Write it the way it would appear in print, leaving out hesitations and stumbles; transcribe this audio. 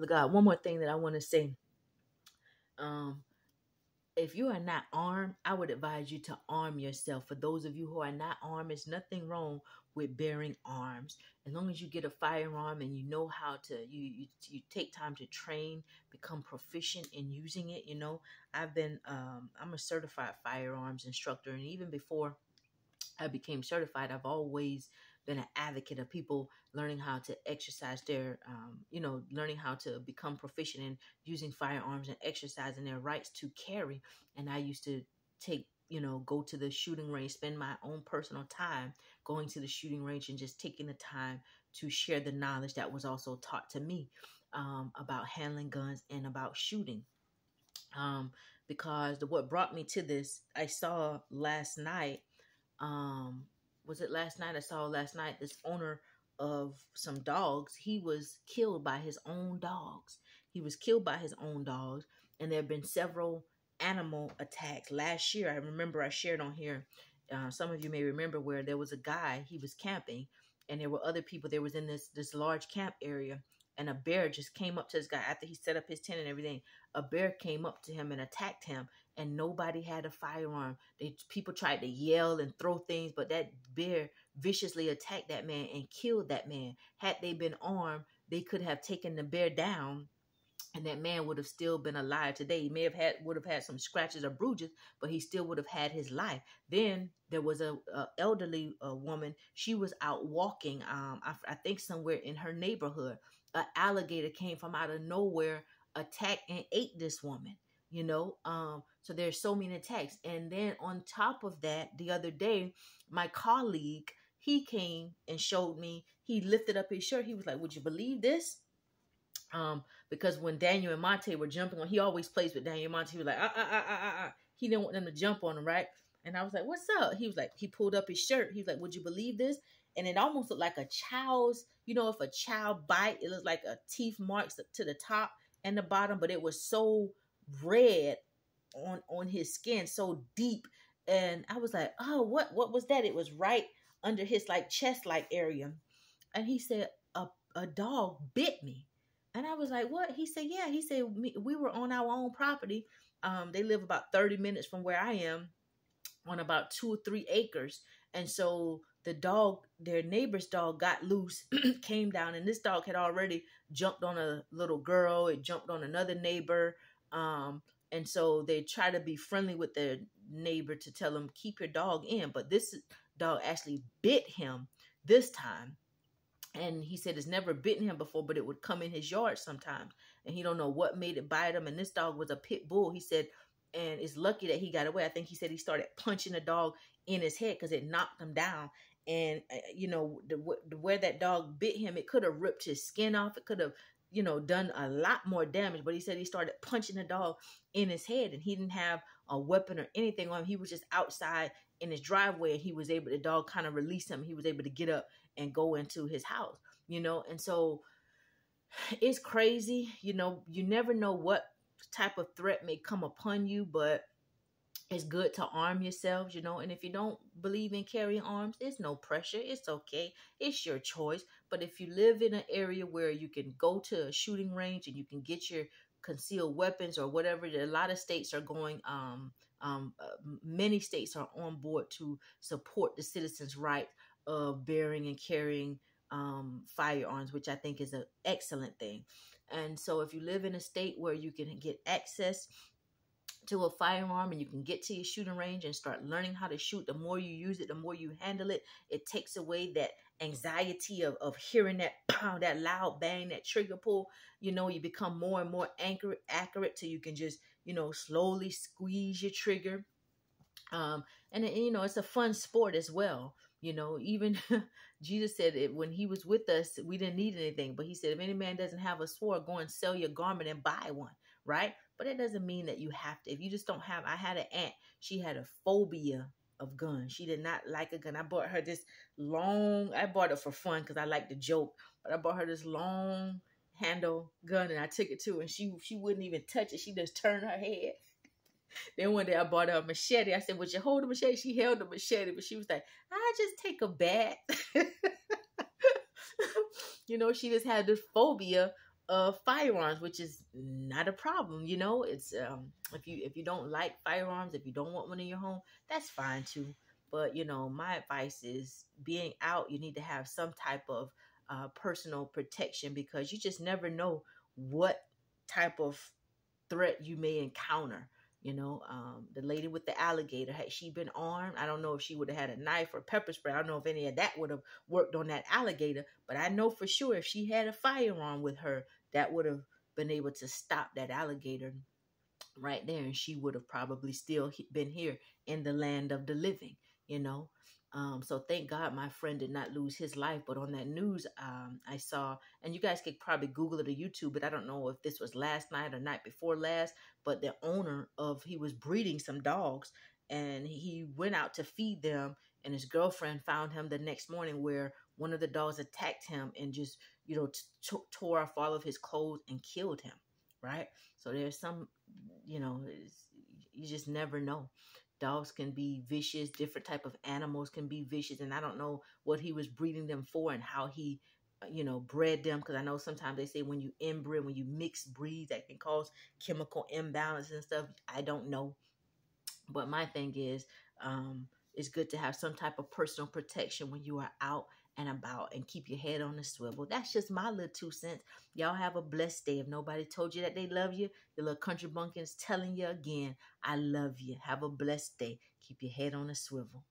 God, one more thing that I want to say. Um, if you are not armed, I would advise you to arm yourself. For those of you who are not armed, there's nothing wrong with bearing arms. As long as you get a firearm and you know how to, you take time to train, become proficient in using it. I'm a certified firearms instructor, and even before I became certified, I've always been an advocate of people learning how to exercise their, learning how to become proficient in using firearms and exercising their rights to carry. And I used to go to the shooting range, spend my own personal time going to the shooting range and just taking the time to share the knowledge that was also taught to me about handling guns and about shooting. Because what brought me to this, I saw last night um was it last night? I saw last night this owner of some dogs, he was killed by his own dogs. He was killed by his own dogs. And there have been several animal attacks last year. I remember I shared on here, some of you may remember, where there was a guy, he was camping, and there were other people. There was in this large camp area, and a bear just came up to this guy after he set up his tent and everything. A bear came up to him and attacked him, and nobody had a firearm. People tried to yell and throw things, but that bear viciously attacked that man and killed that man. Had they been armed, they could have taken the bear down, and that man would have still been alive today. He would have had some scratches or bruises, but he still would have had his life. Then there was a elderly woman. She was out walking. I think somewhere in her neighborhood, an alligator came from out of nowhere, attacked and ate this woman. So there's so many attacks. And then on top of that, the other day, my colleague, he came and showed me. He lifted up his shirt. He was like, "Would you believe this?" Because when Daniel and Monte were jumping on, he always plays with Daniel and Monte. He was like, He didn't want them to jump on him, right? And I was like, "What's up?" He was like, he pulled up his shirt. He was like, "Would you believe this?" And it almost looked like a child's, if a child bite, it looked like a teeth marks to the top and the bottom, but it was so red on his skin, so deep. And I was like, "Oh, what was that?" It was right under his like chest like area. And he said, a dog bit me. And I was like, "What?" He said, "Yeah." He said, "We were on our own property. They live about 30 minutes from where I am, on about 2 or 3 acres. And so their neighbor's dog got loose, came down, and this dog had already jumped on a little girl. It jumped on another neighbor. And so they try to be friendly with their neighbor to tell him, keep your dog in. But this dog actually bit him this time. And he said it's never bitten him before, but it would come in his yard sometimes. And he don't know what made it bite him. And this dog was a pit bull, he said, and it's lucky that he got away. I think he said he started punching the dog in his head because it knocked him down. And, where that dog bit him, it could have ripped his skin off. It could have, done a lot more damage. But he said he started punching the dog in his head, and he didn't have a weapon or anything on him. He was just outside in his driveway, and the dog kind of released him. He was able to get up and go into his house, and so it's crazy. You never know what type of threat may come upon you, but it's good to arm yourselves, and if you don't believe in carrying arms, it's no pressure. It's okay. It's your choice. But if you live in an area where you can go to a shooting range and you can get your concealed weapons or whatever, a lot of states are going, many states are on board to support the citizens' right of bearing and carrying firearms, which I think is an excellent thing. And so if you live in a state where you can get access to a firearm and you can get to your shooting range and start learning how to shoot, the more you use it, the more you handle it, it takes away that anxiety of hearing that pound, that loud bang, that trigger pull. You become more and more accurate till you can just, slowly squeeze your trigger. And it's a fun sport as well. Even Jesus said it when he was with us, we didn't need anything. But he said, if any man doesn't have a sword, go and sell your garment and buy one. Right. But it doesn't mean that you have to. If you just don't have, I had an aunt, she had a phobia of guns. She did not like a gun. I bought her I bought it for fun because I like to joke, but I bought her this long handle gun and I took it to her and she wouldn't even touch it. She just turned her head. Then one day I bought her a machete. I said, "Would you hold the machete?" She held the machete, but she was like, "I just take a bat." She just had this phobia of firearms, which is not a problem. You know, it's if you don't like firearms, if you don't want one in your home, that's fine too. But you know, my advice is being out, you need to have some type of personal protection, because you just never know what type of threat you may encounter. You know, the lady with the alligator, had she been armed, I don't know if she would have had a knife or pepper spray. I don't know if any of that would have worked on that alligator, but I know for sure if she had a firearm with her, that would have been able to stop that alligator right there, and she would have probably still been here in the land of the living, you know. So thank God my friend did not lose his life. But on that news, I saw, and you guys could probably Google it or YouTube, but I don't know if this was last night or night before last, but the owner of, he was breeding some dogs, and he went out to feed them, and his girlfriend found him the next morning where one of the dogs attacked him and just, you know, tore off all of his clothes and killed him, right? So there's some, you know, you just never know. Dogs can be vicious. Different type of animals can be vicious, and I don't know what he was breeding them for and how he, you know, bred them. Because I know sometimes they say when you inbreed, when you mix breeds, that can cause chemical imbalance and stuff. I don't know, but my thing is, it's good to have some type of personal protection when you are out and about, and keep your head on the swivel. That's just my little 2 cents. Y'all have a blessed day. If nobody told you that they love you, your little country bumpkin's telling you again, I love you. Have a blessed day. Keep your head on the swivel.